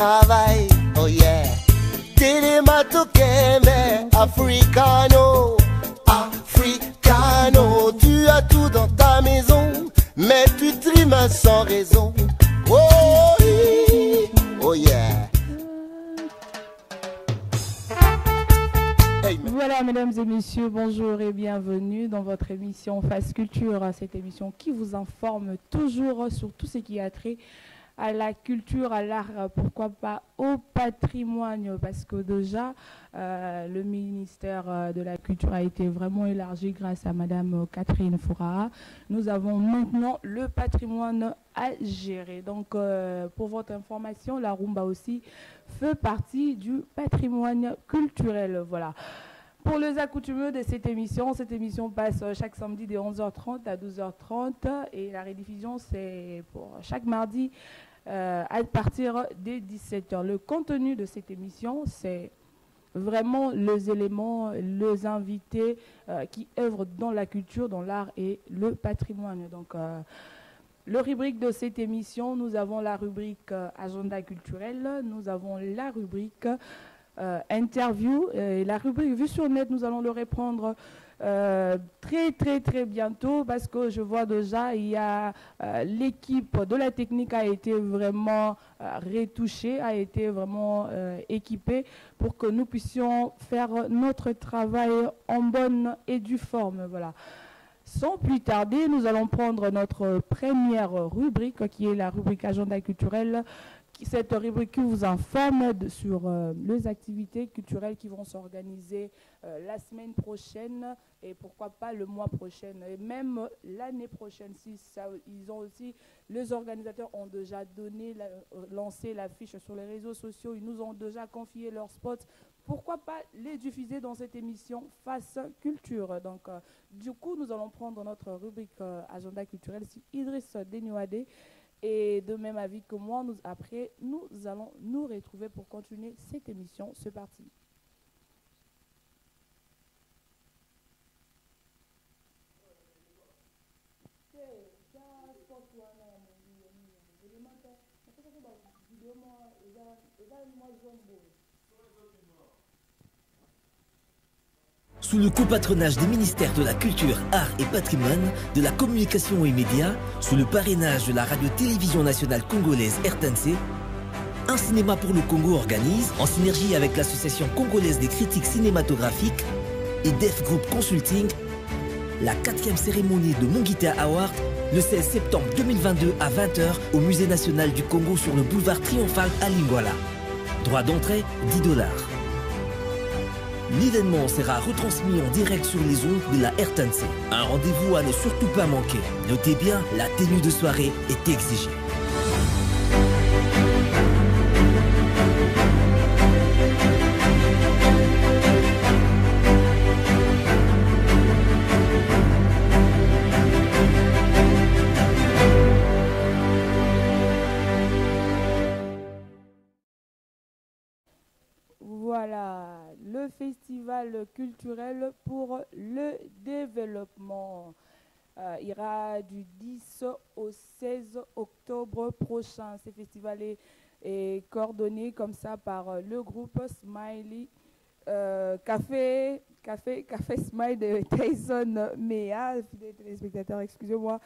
travail, oh yeah. Télématokeme, africano, africano. Tu as tout dans ta maison, mais tu trimes sans raison. Oh, oui, oh yeah. Hey, voilà, mesdames et messieurs, bonjour et bienvenue dans votre émission Face Culture, cette émission qui vous informe toujours sur tout ce qui a trait à la culture, à l'art, pourquoi pas au patrimoine, parce que déjà, le ministère de la Culture a été vraiment élargi grâce à Madame Catherine Fouraha. Nous avons maintenant le patrimoine à gérer. Donc, pour votre information, la rumba aussi fait partie du patrimoine culturel. Voilà. Pour les accoutumeux de cette émission passe chaque samedi de 11h30 à 12h30 et la rediffusion c'est pour chaque mardi à partir des 17h. Le contenu de cette émission c'est vraiment les éléments, les invités qui œuvrent dans la culture, dans l'art et le patrimoine. Donc le rubrique de cette émission, nous avons la rubrique agenda culturel, nous avons la rubrique interview et la rubrique Vue sur Net, nous allons le reprendre très bientôt parce que je vois déjà il y a l'équipe de la technique a été vraiment retouchée, a été vraiment équipée pour que nous puissions faire notre travail en bonne et due forme. Voilà. Sans plus tarder, nous allons prendre notre première rubrique qui est la rubrique agenda culturel. Cette rubrique qui vous informe sur les activités culturelles qui vont s'organiser la semaine prochaine et pourquoi pas le mois prochain et même l'année prochaine. Si ça, ils ont aussi, les organisateurs ont déjà lancé l'affiche sur les réseaux sociaux, ils nous ont déjà confié leurs spots. Pourquoi pas les diffuser dans cette émission Face Culture. Donc, du coup, nous allons prendre notre rubrique agenda culturel sur Idriss Denouadé. Et de même avis que moi, après, nous allons nous retrouver pour continuer cette émission. C'est parti. Sous le copatronage des ministères de la Culture, Art et Patrimoine, de la Communication et Médias, sous le parrainage de la radio-télévision nationale congolaise RTNC, Un cinéma pour le Congo organise, en synergie avec l'Association congolaise des critiques cinématographiques et Def Group Consulting, la 4e cérémonie de Mongita Award le 16 septembre 2022 à 20h au Musée national du Congo sur le boulevard Triomphal à Lingwala. Droit d'entrée, $10. L'événement sera retransmis en direct sur les ondes de la RTNC. Un rendez-vous à ne surtout pas manquer. Notez bien, la tenue de soirée est exigée. Voilà, le festival culturel pour le développement ira du 10 au 16 octobre prochain. Ce festival est coordonné comme ça par le groupe Smiley Café Smile de Tyson Mea, fidèles téléspectateurs, excusez-moi.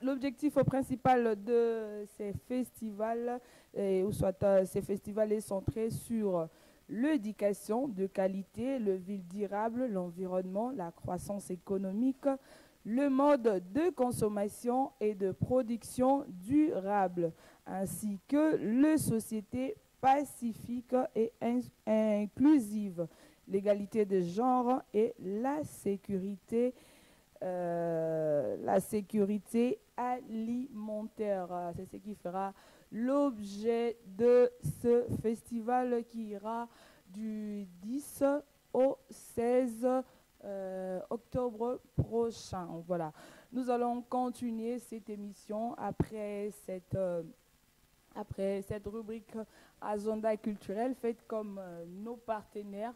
L'objectif principal de ces festivals, ces festivals est centré sur l'éducation de qualité, le ville durable, l'environnement, la croissance économique, le mode de consommation et de production durable, ainsi que les sociétés pacifiques et inclusives, l'égalité de genre et la sécurité alimentaire. C'est ce qui fera l'objet de ce festival qui ira du 10 au 16 octobre prochain. Voilà. Nous allons continuer cette émission après cette rubrique agenda culturel, faites comme nos partenaires,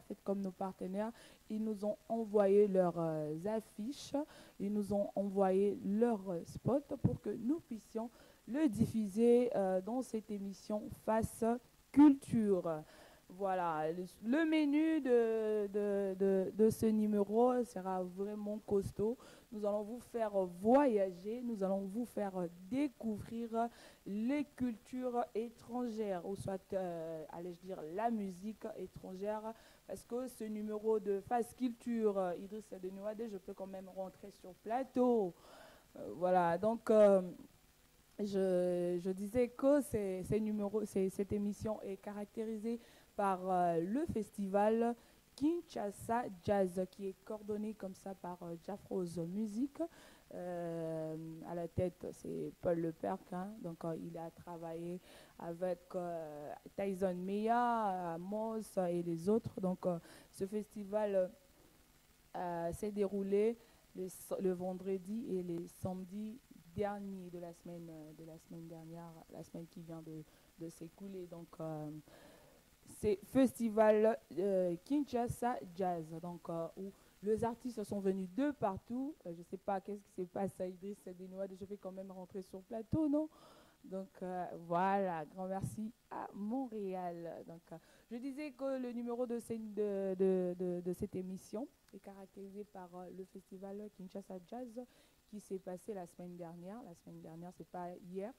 ils nous ont envoyé leurs affiches, ils nous ont envoyé leurs spots pour que nous puissions le diffuser dans cette émission Face culture. Voilà, le menu de ce numéro sera vraiment costaud. Nous allons vous faire voyager, nous allons vous faire découvrir les cultures étrangères, ou soit, allais-je dire, la musique étrangère, parce que ce numéro de Face Culture, Idriss Denouadé, je peux quand même rentrer sur plateau. Voilà, donc je disais que cette émission est caractérisée par le festival Kinshasa Jazz, qui est coordonné comme ça par Jafrose Music. À la tête, c'est Paul Leperc, hein, donc il a travaillé avec Tyson Meya, Amos et les autres. Donc ce festival s'est déroulé le vendredi et les samedis derniers de la semaine dernière, la semaine qui vient de s'écouler. Donc c'est festival Kinshasa Jazz, donc où les artistes sont venus de partout. Je ne sais pas qu'est-ce qui s'est passé à Idriss Denouadé, je vais quand même rentrer sur plateau, non? Donc voilà, grand merci à Montréal. Donc je disais que le numéro de cette émission est caractérisé par le festival Kinshasa Jazz qui s'est passé la semaine dernière. La semaine dernière, c'est pas hier,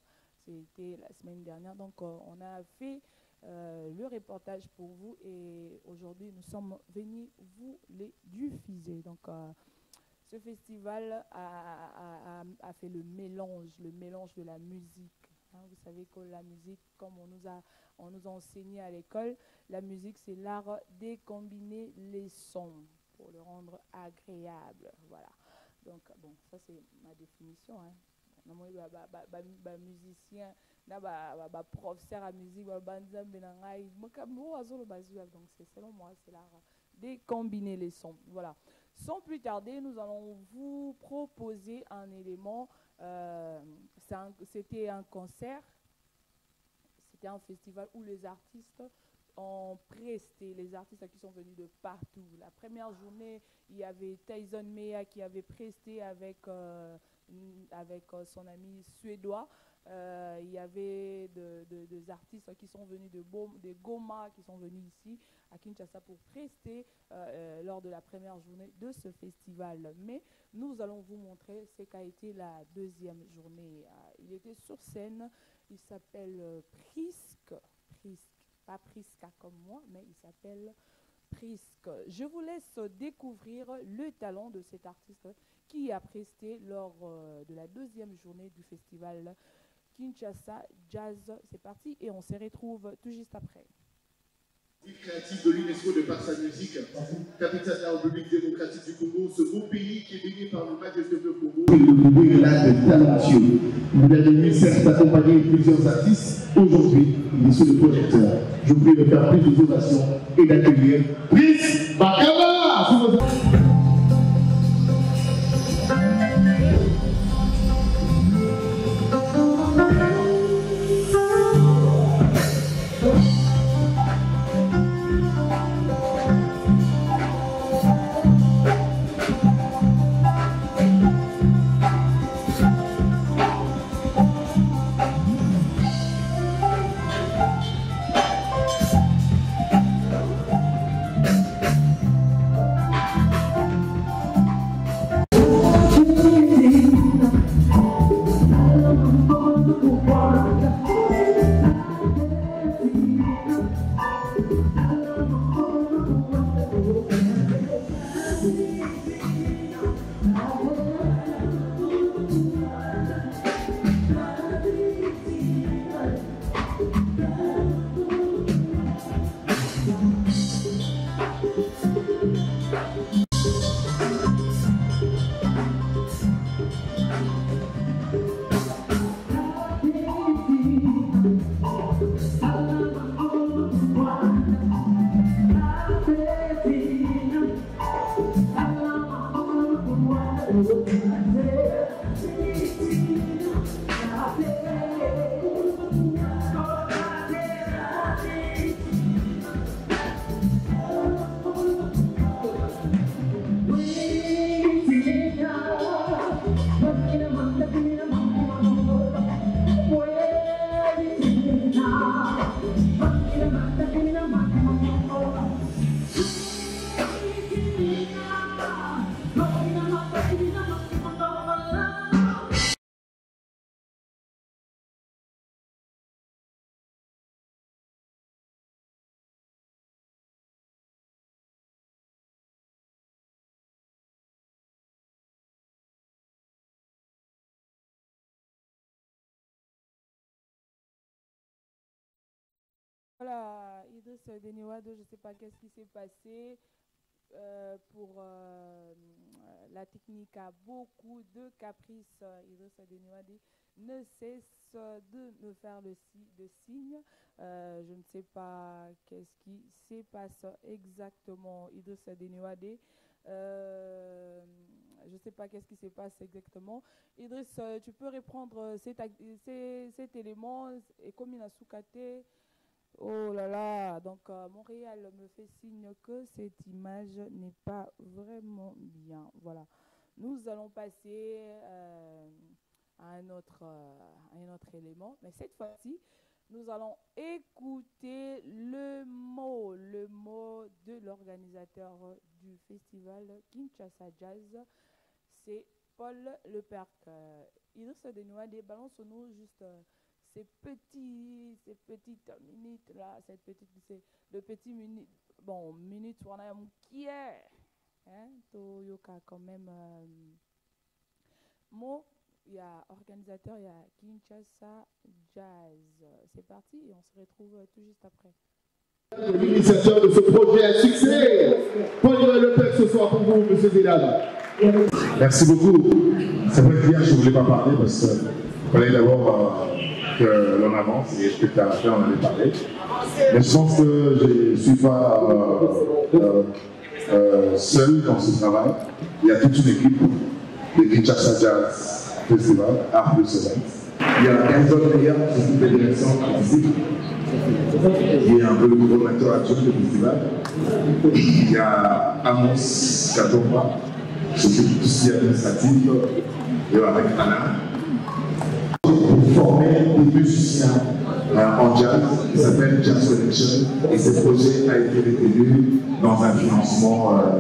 c'était la semaine dernière. Donc on a fait le reportage pour vous et aujourd'hui nous sommes venus vous les diffuser. Donc ce festival a fait le mélange de la musique. Hein. Vous savez que la musique, comme on nous a enseigné à l'école, la musique c'est l'art de combiner les sons pour le rendre agréable. Voilà. Donc bon, ça c'est ma définition. Hein. Musicien, professeur à musique, donc c'est selon moi, c'est l'art de combiner les sons. Voilà. Sans plus tarder, nous allons vous proposer un élément. C'était un concert, c'était un festival où les artistes ont presté, les artistes qui sont venus de partout. La première journée, il y avait Tyson Meya qui avait presté avec son ami suédois. Il y avait des artistes qui sont venus de Goma, qui sont venus ici à Kinshasa pour prester lors de la première journée de ce festival. Mais nous allons vous montrer ce qu'a été la deuxième journée. Il était sur scène, il s'appelle Prisk, pas Priska comme moi, mais il s'appelle Prisk. Je vous laisse découvrir le talent de cet artiste qui a presté lors de la deuxième journée du festival Kinshasa Jazz. C'est parti et on se retrouve tout juste après. Créatif de l'UNESCO de par sa musique, capitale de la République démocratique du Congo, ce beau pays qui est baigné par le majestueux Congo. Le là de talentueux. Il a venu certes accompagner plusieurs artistes. Aujourd'hui, il est sur le projecteur. Je voulais me faire plus d'ovation et d'accueillir Brice Bakama. Voilà, Idriss Deniwade, je ne sais pas qu'est-ce qui s'est passé. Pour la technique a beaucoup de caprices. Idriss Deniwade ne cesse de me faire le signe. Je ne sais pas qu'est-ce qui se passe exactement, Idriss Deniwade. Je ne sais pas qu'est-ce qui se passe exactement. Idriss, tu peux reprendre cet élément et comme il a sous-caté. Oh là là, donc Montréal me fait signe que cette image n'est pas vraiment bien. Voilà. Nous allons passer à un autre élément, mais cette fois-ci, nous allons écouter le mot de l'organisateur du festival Kinshasa Jazz. C'est Paul Leperc. Idriss Deniwade, balance-nous juste ces petites minutes là, le petit minute, bon, minute, on a un qui est, hein, Toyoka quand même, mot, il y a organisateur, il y a Kinshasa Jazz. C'est parti et on se retrouve tout juste après. L'initiateur de ce projet à succès, Paul Leperc ce soir pour vous, monsieur Zidane. Merci beaucoup. C'est vrai que hier, je ne voulais pas parler parce qu'il fallait d'abord que l'on avance et que après on allait parler. Mais je pense que je ne suis pas seul dans ce travail. Il y a toute une équipe de Kinshasa Jazz Festival, Art de Semaine. Il y a 15 autres meilleurs qui sont de direction artistique. Il y a un peu le coordonnateur actuel du festival. Il y a Amos Katomba, qui s'occupe tout ce qui est administratif, et avec Anna. Pour former des musiciens en jazz, qui s'appelle Jazz Connection, et ce projet a été retenu dans un financement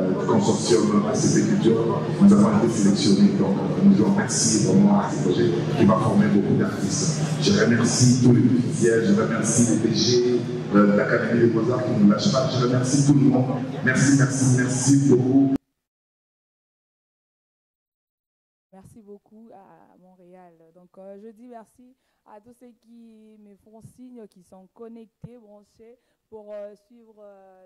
du consortium ACP Culture. Nous avons été sélectionnés, donc nous disons merci vraiment à ce projet qui va former beaucoup d'artistes. Je remercie tous les bénéficiaires, je remercie les DG de l'Académie des Beaux-Arts qui ne nous lâchent pas, je remercie tout le monde. Merci beaucoup. Merci beaucoup à Montréal. Donc, je dis merci à tous ceux qui me font signe, qui sont connectés, branchés pour suivre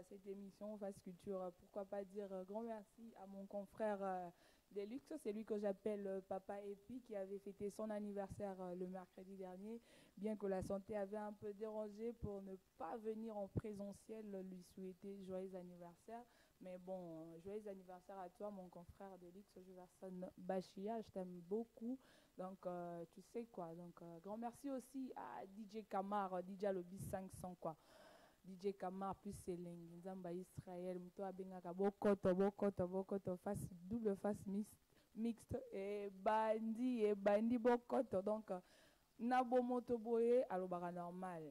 cette émission Face Culture. Pourquoi pas dire grand merci à mon confrère Deluxe, c'est lui que j'appelle Papa Epi, qui avait fêté son anniversaire le mercredi dernier, bien que la santé avait un peu dérangé pour ne pas venir en présentiel lui souhaiter joyeux anniversaire. Mais bon, joyeux anniversaire à toi, mon confrère Delix, Jefferson Bachia, je t'aime beaucoup. Donc, tu sais quoi. Donc, grand merci aussi à DJ Kamar, DJ Lobby 500, quoi. DJ Kamar plus Céline, Nzamba Israël, Moutoua Bengaka, Bokoto, double face mixte, et Bandi Bokoto. Donc, Nabo Motoboye, Alobara normal.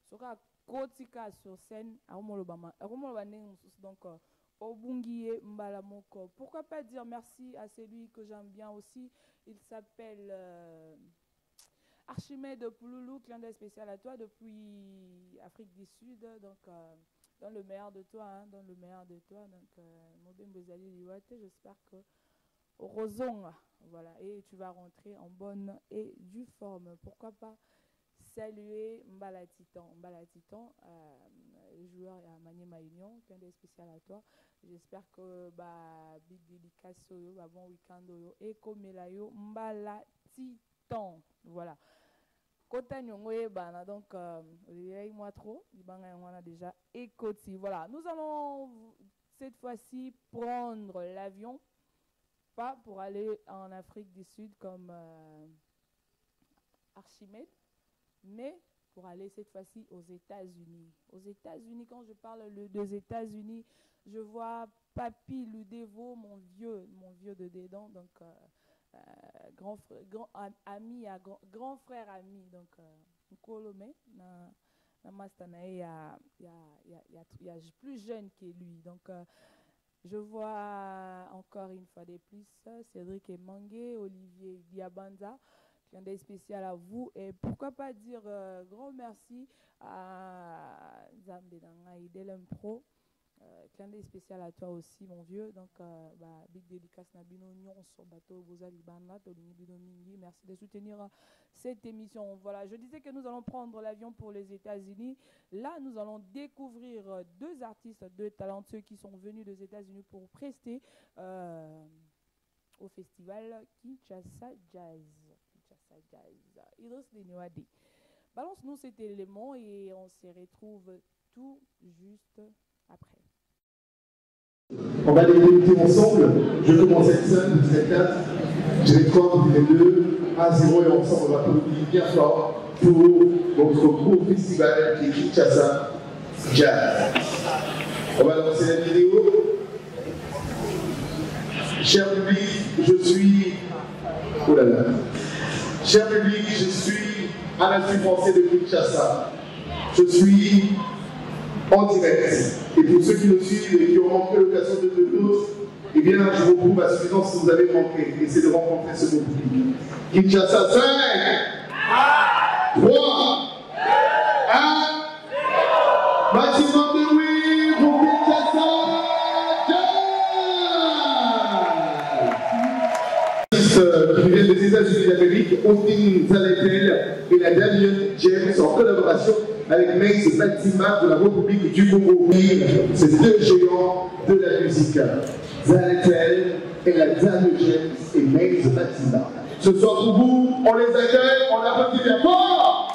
Sera Kotika sur scène, donc Obungiye Mbalamoko. Pourquoi pas dire merci à celui que j'aime bien aussi. Il s'appelle Archimède Pouloulou, clin d'œil spécial à toi depuis Afrique du Sud. Donc, dans le meilleur de toi, hein, dans le meilleur de toi. Donc, Mobembozali Liwate, j'espère que Rosong, voilà, et tu vas rentrer en bonne et due forme. Pourquoi pas saluer Mbala Titan, joueur à Maniema Union, qu'un des spécial à toi. J'espère que big dédicace bon week-end et comme yo Mbala Titan, voilà. Kota Nyongoye bana donc moi trop, on a déjà écouté. Voilà, nous allons cette fois-ci prendre l'avion, pas pour aller en Afrique du Sud comme Archimède, mais pour aller cette fois-ci aux États-Unis. Aux États-Unis, quand je parle des États-Unis, je vois Papi Ludevo, mon vieux de dedans, donc grand frère ami, donc Nkolome, il y a plus jeune que lui, donc je vois encore une fois de plus Cédric Emangué, Olivier Diabanza, un des spécial à vous, et pourquoi pas dire grand merci à Zambé Nanga Idelem Pro, Clin d'œil spécial à toi aussi, mon vieux. Donc, big dédicace Nabino Nyonso Bateau Bozali Bana, Tolini Bino Mingi. Merci de soutenir cette émission. Voilà, je disais que nous allons prendre l'avion pour les États-Unis. Là, nous allons découvrir deux artistes, deux talentueux qui sont venus des États-Unis pour prester au festival Kinshasa Jazz. Kinshasa Jazz. Idriss Denouadi. Balance-nous cet élément et on se retrouve tout juste après. On va les débuter ensemble. Je commence avec ça, vous êtes 4. Je vais 3, vous êtes 2, 1-0 et ensemble on va applaudir bien fort pour notre beau festival qui est Kinshasa Jazz. On va lancer la vidéo. Cher public, je suis. Oh là là. Cher public, je suis à l'Institut français de Kinshasa. Je suis en direct. Et pour ceux qui nous suivent et qui ont manqué l'occasion de nous, eh bien, je vous prouve à suffisance que vous avez manqué. Et c'est de rencontrer ce beau public. Kinshasa 5, 3, 1, maximum de oui pour Kinshasa Jazz. Qui viennent des États-Unis d'Amérique, Austin Zaletel et la Damien James en collaboration avec Maze Batima de la République du Congo. C'est deux géants de la musique. Zaletel et la Damien James et Maze Batima. Ce soir pour vous, on les accueille, on applaudit bien fort.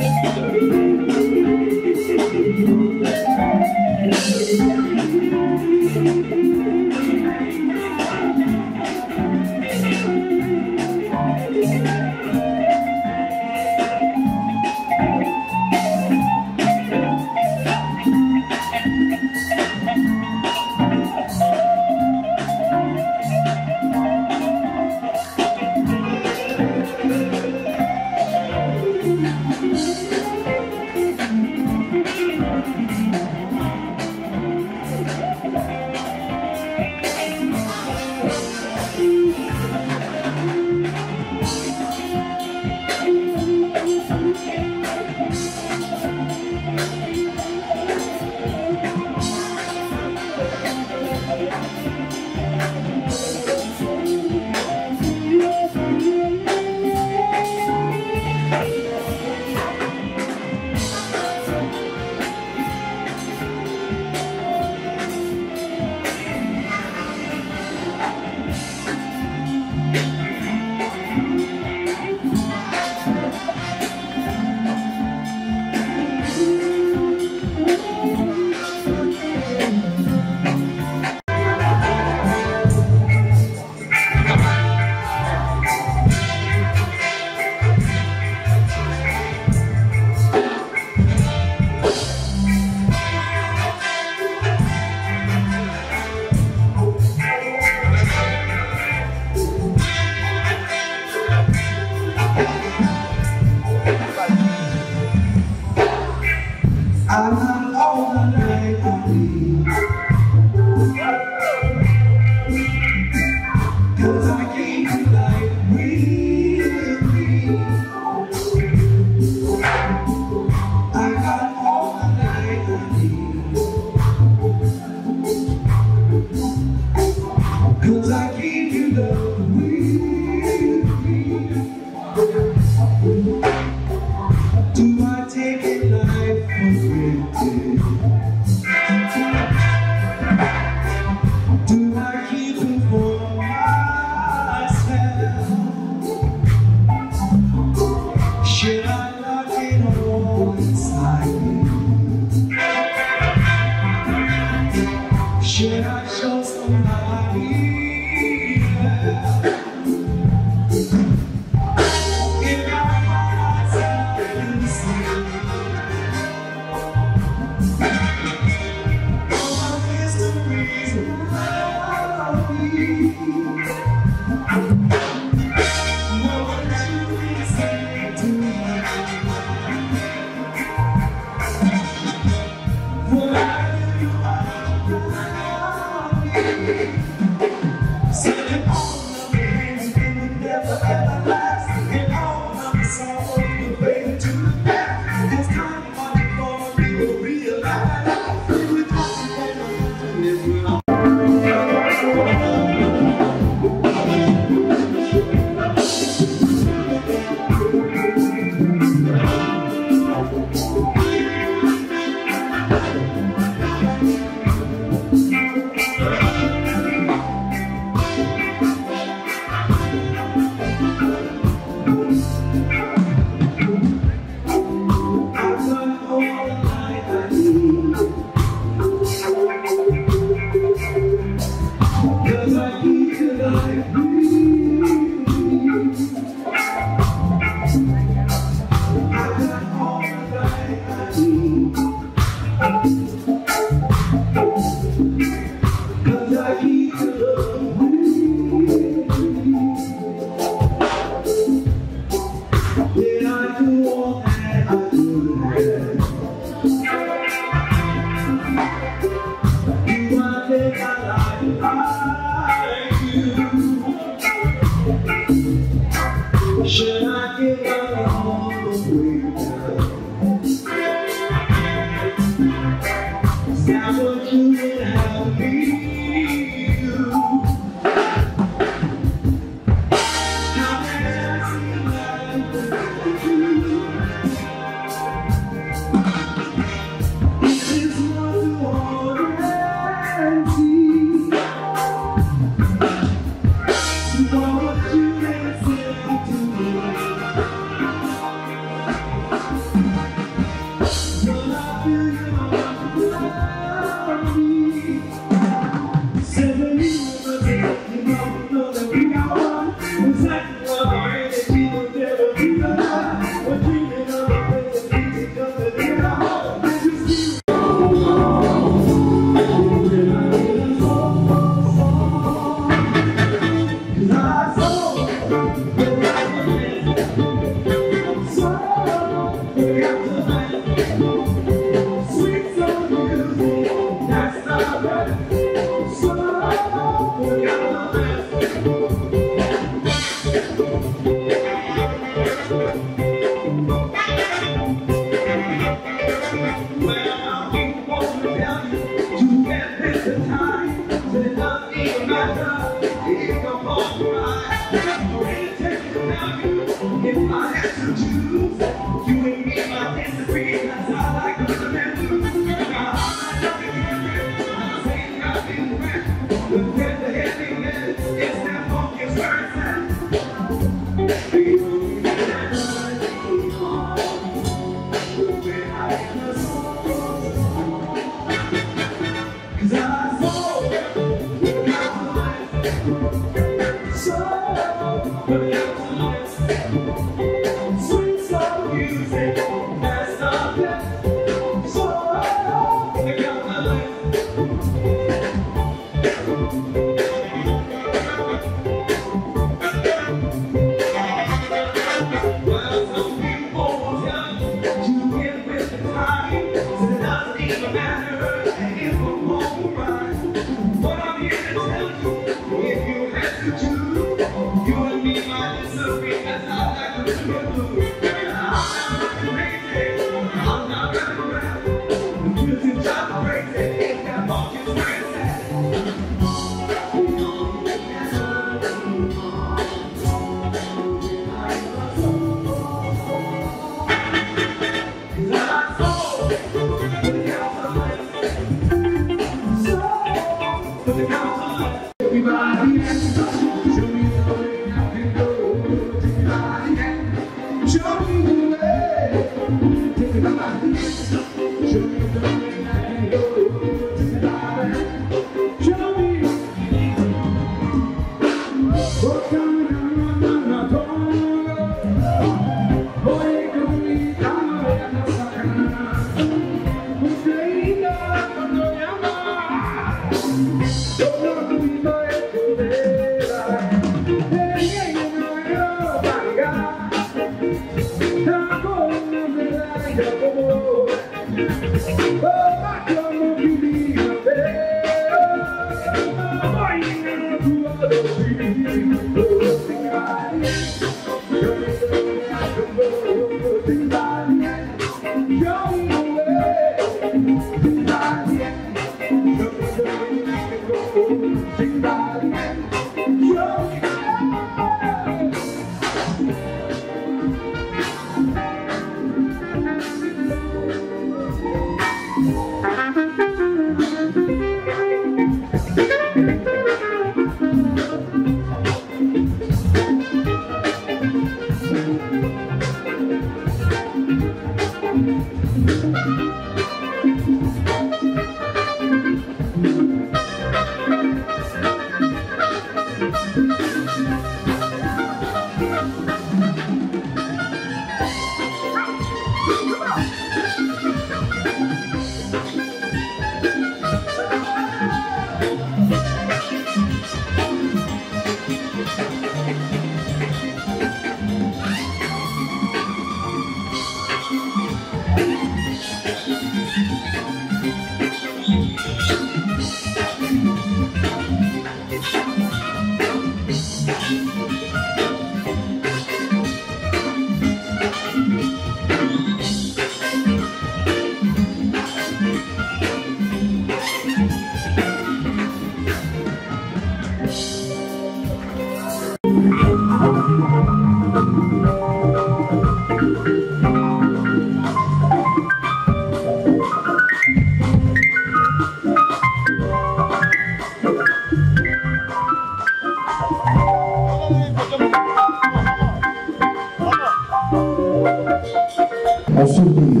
En souvenir,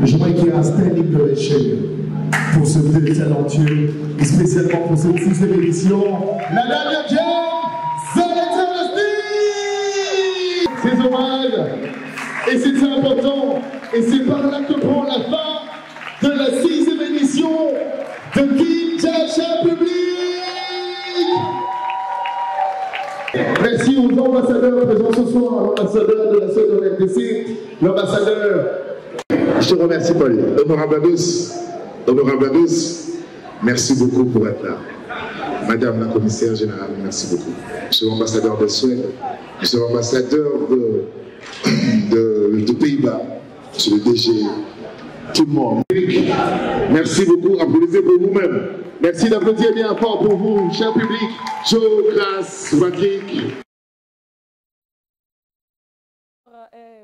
j'aimerais qu'il y ait un standing de l'échelle pour ce deux talentueux et spécialement pour cette 6e édition, la dernière jam, c'est hommage et c'est important et c'est par là que prend la fin de la 6e édition de Kinshasa Public. Merci aux ambassadeurs présents ce soir, l'ambassadeur de la CEDRTC, l'ambassadeur je te remercie, Paul. Honorable Ados, merci beaucoup pour être là. Madame la commissaire générale, merci beaucoup. Monsieur l'ambassadeur de Suède, monsieur l'ambassadeur de Pays-Bas, monsieur le DG, tout le monde. Merci beaucoup, applaudissez pour vous-même. Merci d'applaudir bien fort pour vous, cher public. Joe, Grace, Patrick.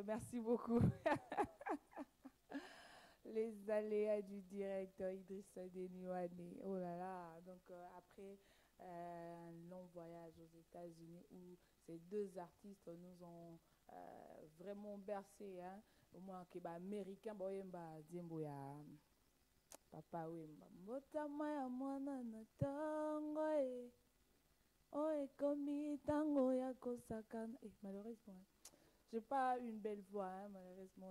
Merci beaucoup. Les aléas du directeur Idrissa Denouane. Oh là là. Donc après un long voyage aux États-Unis où ces deux artistes nous ont vraiment bercé, hein. Au moins que américain boyemba dimbo ya papa wemba mbotama ya mwana na tango komi tango ya kosakana. Malheureusement j'ai pas une belle voix, hein, malheureusement.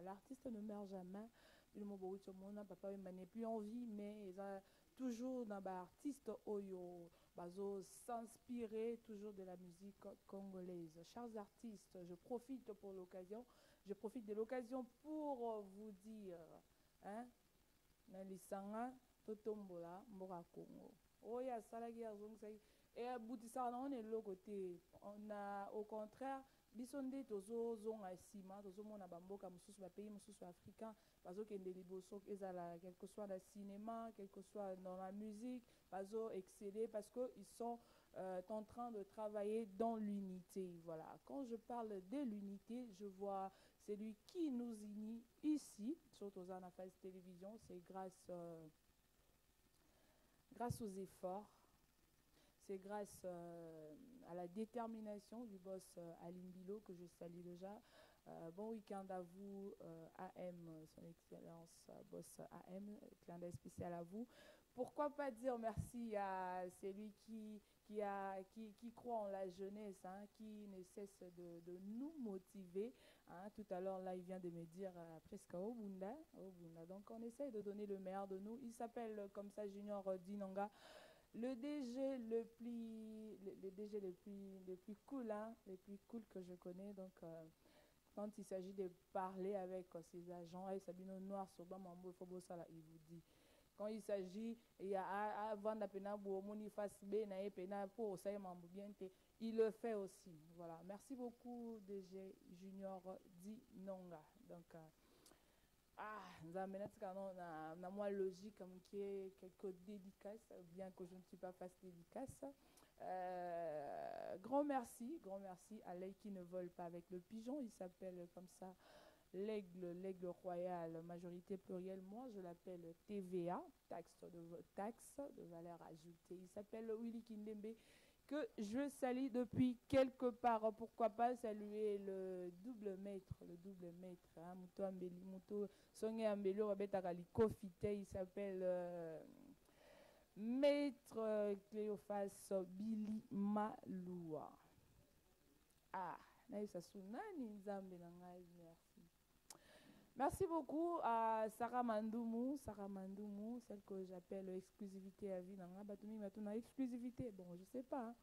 L'artiste ne meurt jamais. Papa Wemba n'est plus en vie, mais il a toujours dans l'artiste Oyo, s'inspirer toujours de la musique congolaise. Chers artistes, je profite de l'occasion pour vous dire, hein, Nalisanga Totombola Mbora Congo. Oh, ya salagi ya zongsa et aboutissant on est le côté, on a au contraire bisonde tozo zonga sima tozo mona bamboka mususu ba pays mususu africain bazo kende liboso ezala quel que soit le cinéma, quel que soit dans la musique, bazo exceller parce que ils sont en train de travailler dans l'unité. Voilà, quand je parle de l'unité, je vois celui qui nous unit ici surtout dans la phase télévision, c'est grâce aux efforts, c'est grâce à la détermination du boss Aline Bilo que je salue déjà. Bon week-end à vous, AM, son excellence, boss AM, clin d'œil spécial à vous. Pourquoi pas dire merci à celui qui croit en la jeunesse, hein, qui ne cesse de nous motiver. Hein. Tout à l'heure, là, il vient de me dire presque au Bunda. Donc, on essaye de donner le meilleur de nous. Il s'appelle comme ça Junior Dinanga, le DG le plus cool, hein, le plus cool que je connais. Donc, quand il s'agit de parler avec ses agents, Sabino Noir, Soba Mambo, Fobosala, il vous dit. Quand il s'agit, il y a avant il le fait aussi. Voilà. Merci beaucoup, DG Junior Dinanga. Donc, nous avons moi logique comme qui est quelques dédicaces, bien que je ne suis pas face dédicace. Grand merci à l'aigle qui ne vole pas avec le pigeon. Il s'appelle comme ça l'aigle royal, majorité plurielle. Moi, je l'appelle TVA, taxe de valeur ajoutée. Il s'appelle Willy Kindembe, que je salue depuis quelque part. Pourquoi pas saluer le double maître, hein, il s'appelle Maître Cléophas Billy Maloua. Merci beaucoup à Sarah Mandoumou, celle que j'appelle exclusivité à vie. Exclusivité, bon, je sais pas.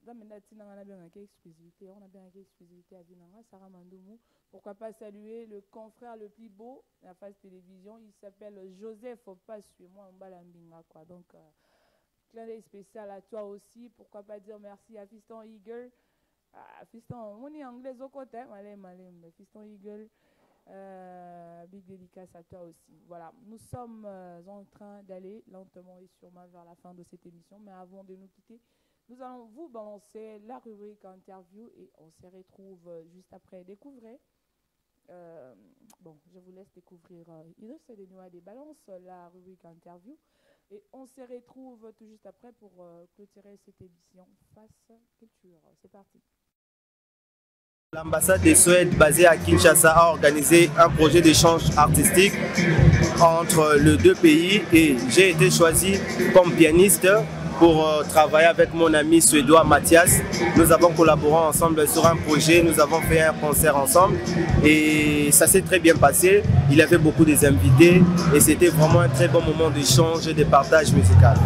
On a bien exclusivité à vie. Sarah Mandoumou. Pourquoi pas saluer le confrère le plus beau de la phase télévision. Il s'appelle Joseph Passu. Moi, on va l'ambinga, quoi. Donc, clin d'œil spécial à toi aussi. Pourquoi pas dire merci à Fiston Eagle. Fiston, on est anglais au côté. Malem. Fiston Eagle. Big dédicace à toi aussi. Voilà, nous sommes en train d'aller lentement et sûrement vers la fin de cette émission, mais avant de nous quitter, nous allons vous balancer la rubrique interview et on se retrouve juste après. Découvrez, je vous laisse découvrir Idrissa Denouane des balances la rubrique interview et on se retrouve tout juste après pour clôturer cette édition Face Culture. C'est parti. L'ambassade de Suède basée à Kinshasa a organisé un projet d'échange artistique entre les deux pays et j'ai été choisi comme pianiste pour travailler avec mon ami suédois Mathias. Nous avons collaboré ensemble sur un projet, nous avons fait un concert ensemble et ça s'est très bien passé. Il y avait beaucoup d'invités et c'était vraiment un très bon moment d'échange et de partage musical.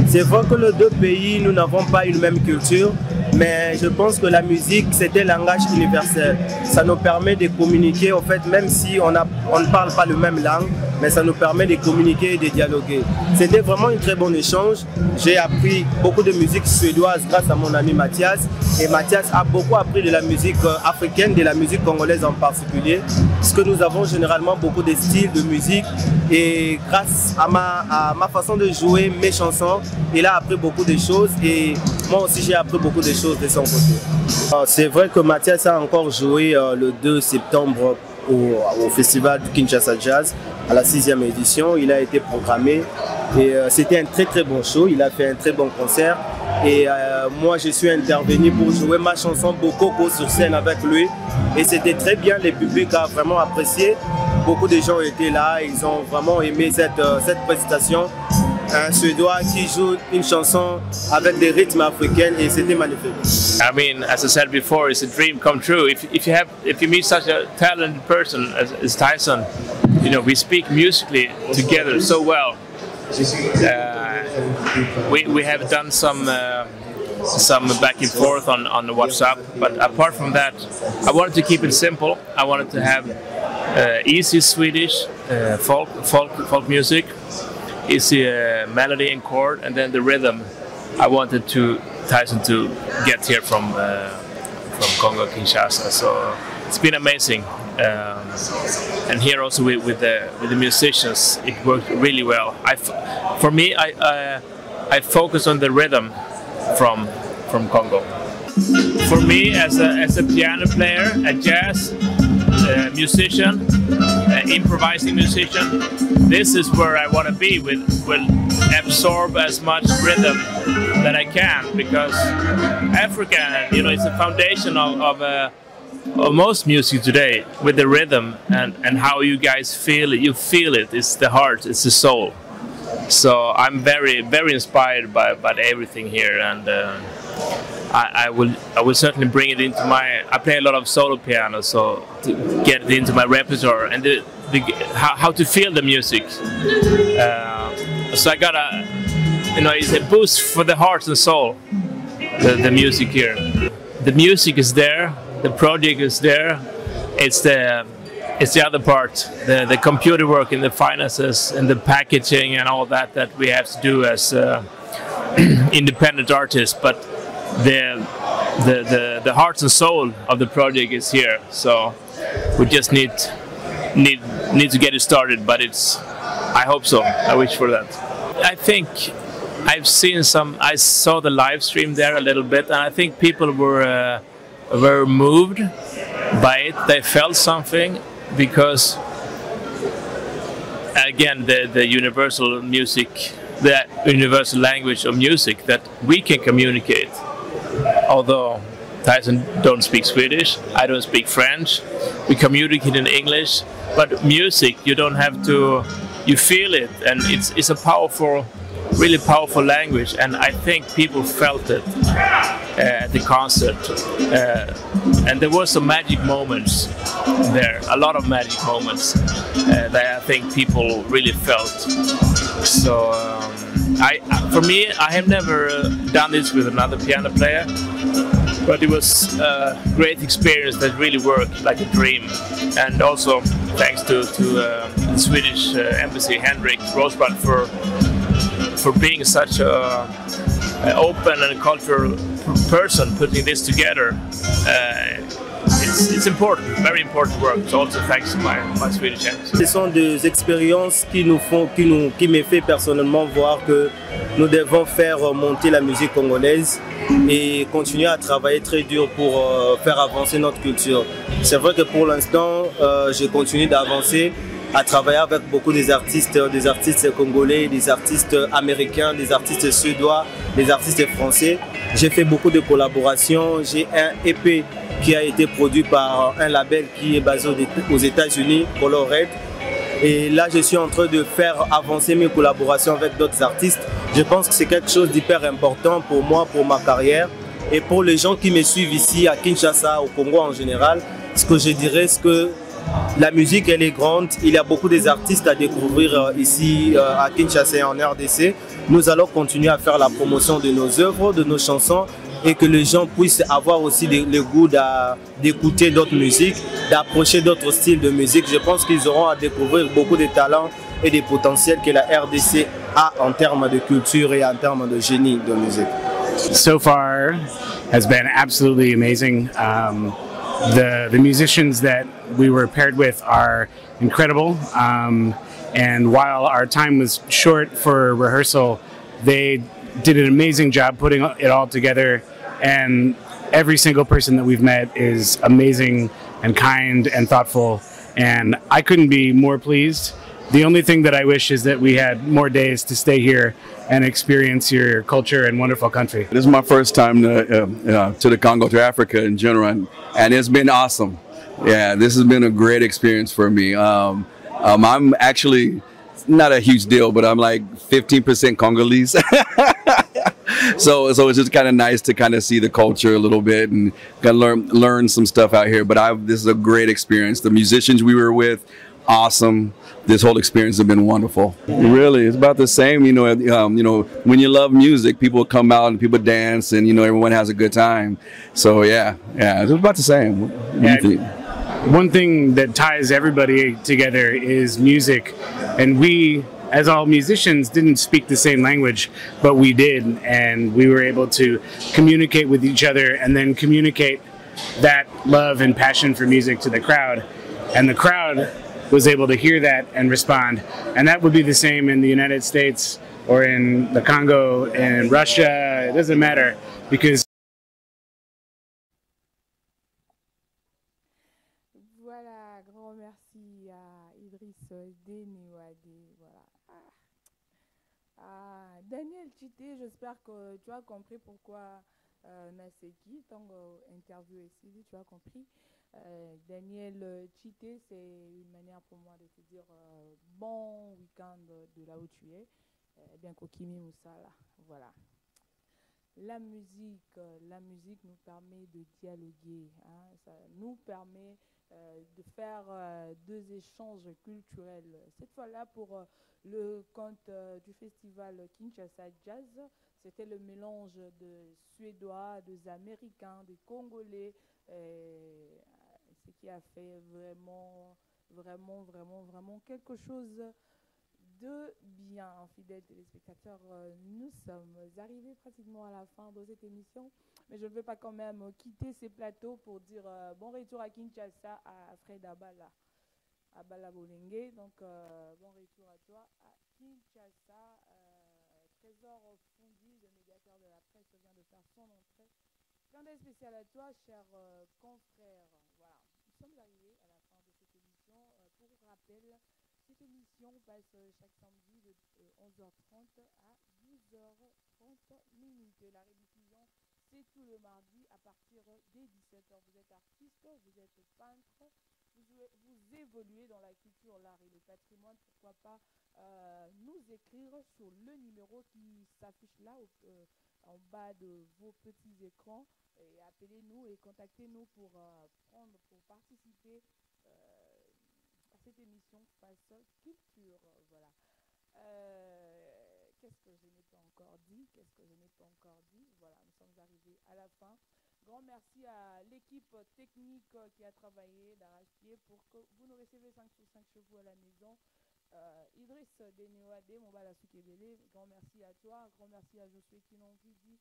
C'est vrai que les deux pays, nous n'avons pas une même culture, Mais je pense que la musique, c'est un langage universel. Ça nous permet de communiquer, en fait, même si on ne parle pas le même langue, mais ça nous permet de communiquer et de dialoguer. C'était vraiment un très bon échange. J'ai appris beaucoup de musique suédoise grâce à mon ami Mathias. Et Mathias a beaucoup appris de la musique africaine, de la musique congolaise en particulier. Parce que nous avons généralement beaucoup de styles de musique. Et grâce à ma façon de jouer mes chansons, il a appris beaucoup de choses. Et moi aussi, j'ai appris beaucoup de choses de son côté. C'est vrai que Mathias a encore joué le 2 septembre au festival du Kinshasa Jazz, à la 6e édition. Il a été programmé et c'était un très bon show. Il a fait un très bon concert et moi je suis intervenu pour jouer ma chanson Bokoko sur scène avec lui et c'était très bien. Le public a vraiment apprécié. Beaucoup de gens étaient là, ils ont vraiment aimé cette prestation. Un Suédois qui joue une chanson avec des rythmes africains et c'était magnifique. I mean, as I said before, it's a dream come true. If you meet such a talented person as Tyson, you know, we speak musically together so well. We have done some back and forth on the WhatsApp, but apart from that, I wanted to keep it simple. I wanted to have easy Swedish folk music. Easy melody and chord, and then the rhythm. I wanted Tyson to get here from Congo Kinshasa, so it's been amazing. And here also with the musicians, it worked really well. For me, I focus on the rhythm from Congo. For me, as a piano player, a jazz musician, improvising musician, this is where I want to be. Will absorb as much rhythm that I can, because Africa, you know, it's a foundation of most music today, with the rhythm and how you guys feel it. You feel it. It's the heart. It's the soul. So I'm very inspired by everything here, and I will certainly bring it into my. I play a lot of solo piano, so to get it into my repertoire and how to feel the music. So I gotta, you know, it's a boost for the heart and soul. The music here, the music is there, the project is there. It's the other part, the computer work and the finances and the packaging and all that we have to do as independent artists. But the heart and soul of the project is here. So we just need to get it started. But I hope so. I wish for that. I think I've seen I saw the live stream there a little bit, and I think people were moved by it. They felt something, because again, the universal music, the universal language of music that we can communicate. Although Tyson don't speak Swedish, I don't speak French, we communicate in English, but music, you don't have to, you feel it, and it's a powerful, really powerful language, and I think people felt it at the concert. And there were some magic moments there, a lot of magic moments that I think people really felt. So for me, I have never done this with another piano player, but it was a great experience that really worked like a dream. And also thanks to the Swedish embassy, Henrik Rosbrand, for being such an open and cultural person putting this together. It's important, very important work. So also thanks to my Swedish embassy. Ce sont des expériences qui me fait personnellement voir que nous devons faire monter la musique congolaise et continuer à travailler très dur pour faire avancer notre culture. C'est vrai que pour l'instant, je continue d'avancer, à travailler avec beaucoup des artistes congolais, des artistes américains, des artistes suédois, des artistes français. J'ai fait beaucoup de collaborations. J'ai un EP qui a été produit par un label qui est basé aux États-Unis, Color Red. Et là, je suis en train de faire avancer mes collaborations avec d'autres artistes. Je pense que c'est quelque chose d'hyper important pour moi, pour ma carrière. Et pour les gens qui me suivent ici à Kinshasa, au Congo en général, ce que je dirais, c'est que la musique, elle est grande. Il y a beaucoup d'artistes à découvrir ici à Kinshasa et en RDC. Nous allons continuer à faire la promotion de nos œuvres, de nos chansons. et que les gens puissent avoir aussi le goût d'écouter d'autres musiques, d'approcher d'autres styles de musique. Je pense qu'ils auront à découvrir beaucoup de talents et des potentiels que la RDC a en termes de culture et en termes de génie de musique. So far has been absolutely amazing. The musicians that we were paired with are incredible. And while our time was short for rehearsal, they did an amazing job putting it all together. And every single person that we've met is amazing and kind and thoughtful. And I couldn't be more pleased. The only thing that I wish is that we had more days to stay here and experience your culture and wonderful country. This is my first time to the Congo, to Africa in general, and it's been awesome. Yeah, this has been a great experience for me. I'm actually not a huge deal, but I'm like 15% Congolese. So it's just kind of nice to kind of see the culture a little bit and kind of learn some stuff out here. But this is a great experience. The musicians we were with, awesome. This whole experience has been wonderful. Really, it's about the same. You know, when you love music, people come out and people dance, and everyone has a good time. So yeah, it's about the same. What do you think? One thing that ties everybody together is music, and we, as all musicians, didn't speak the same language, but we did, and we were able to communicate with each other and then communicate that love and passion for music to the crowd, and the crowd was able to hear that and respond. And that would be the same in the United States or in the Congo, in Russia. It doesn't matter, because voilà, grand merci à Idriss Dénéouadé. Voilà. Daniel Chité, j'espère que tu as compris pourquoi Naseki, tant interview ici, tu as compris. Daniel Chité, c'est une manière pour moi de te dire bon week-end de là où tu es. Bien Kokimi Moussala, voilà. La musique nous permet de dialoguer, hein, ça nous permet de faire deux échanges culturels. Cette fois-là, pour le compte du festival Kinshasa Jazz, c'était le mélange de Suédois, des Américains, des Congolais, ce qui a fait vraiment quelque chose de bien. Fidèles téléspectateurs, nous sommes arrivés pratiquement à la fin de cette émission, mais je ne veux pas quand même quitter ces plateaux pour dire bon retour à Kinshasa, à Fred Abala Bolingue. Donc bon retour à toi à Kinshasa. Trésor Fondu, le médiateur de la presse, vient de faire son entrée. Plein d'aide spécial à toi, cher confrère. Voilà, nous sommes arrivés à la fin de cette émission. Pour rappel, cette émission passe chaque samedi de 11h30 à 12h30 minutes. La rediffusion, c'est tout le mardi à partir des 17h. Vous êtes artiste, vous êtes peintre, vous évoluez dans la culture, l'art et le patrimoine. Pourquoi pas nous écrire sur le numéro qui s'affiche là en bas de vos petits écrans, et appelez-nous et contactez-nous pour participer à cette émission Face Culture. Voilà. Qu'est-ce que je n'ai pas encore dit? Voilà, nous sommes arrivés à la fin. Grand merci à l'équipe technique qui a travaillé d'arrache-pied pour que vous nous recevez 5 sur 5 chez vous à la maison. Idriss Dénéouadé, mon Balasukebele, grand merci à toi. Grand merci à Josué Kinonvidi,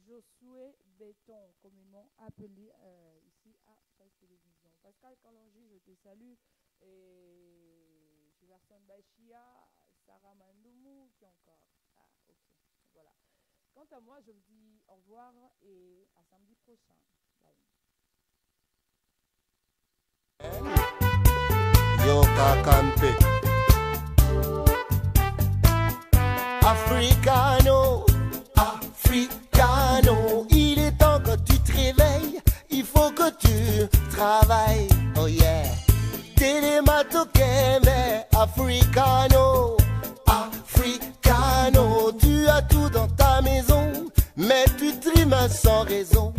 Josué Béton, communément appelé ici à France Télévisions. Pascal Kalonji, je te salue. Et Giverson Bachia, Sarah Mandoumou, qui encore? Ah, ok, voilà. Quant à moi, je vous dis au revoir et à samedi prochain. Bye. Yoka Kampe Africano, Africano, il est temps que tu te réveilles, il faut que tu travailles, oh yeah. Télématokeme, Africano, Africano, tu as tout dans ta maison, mais tu trimes sans raison.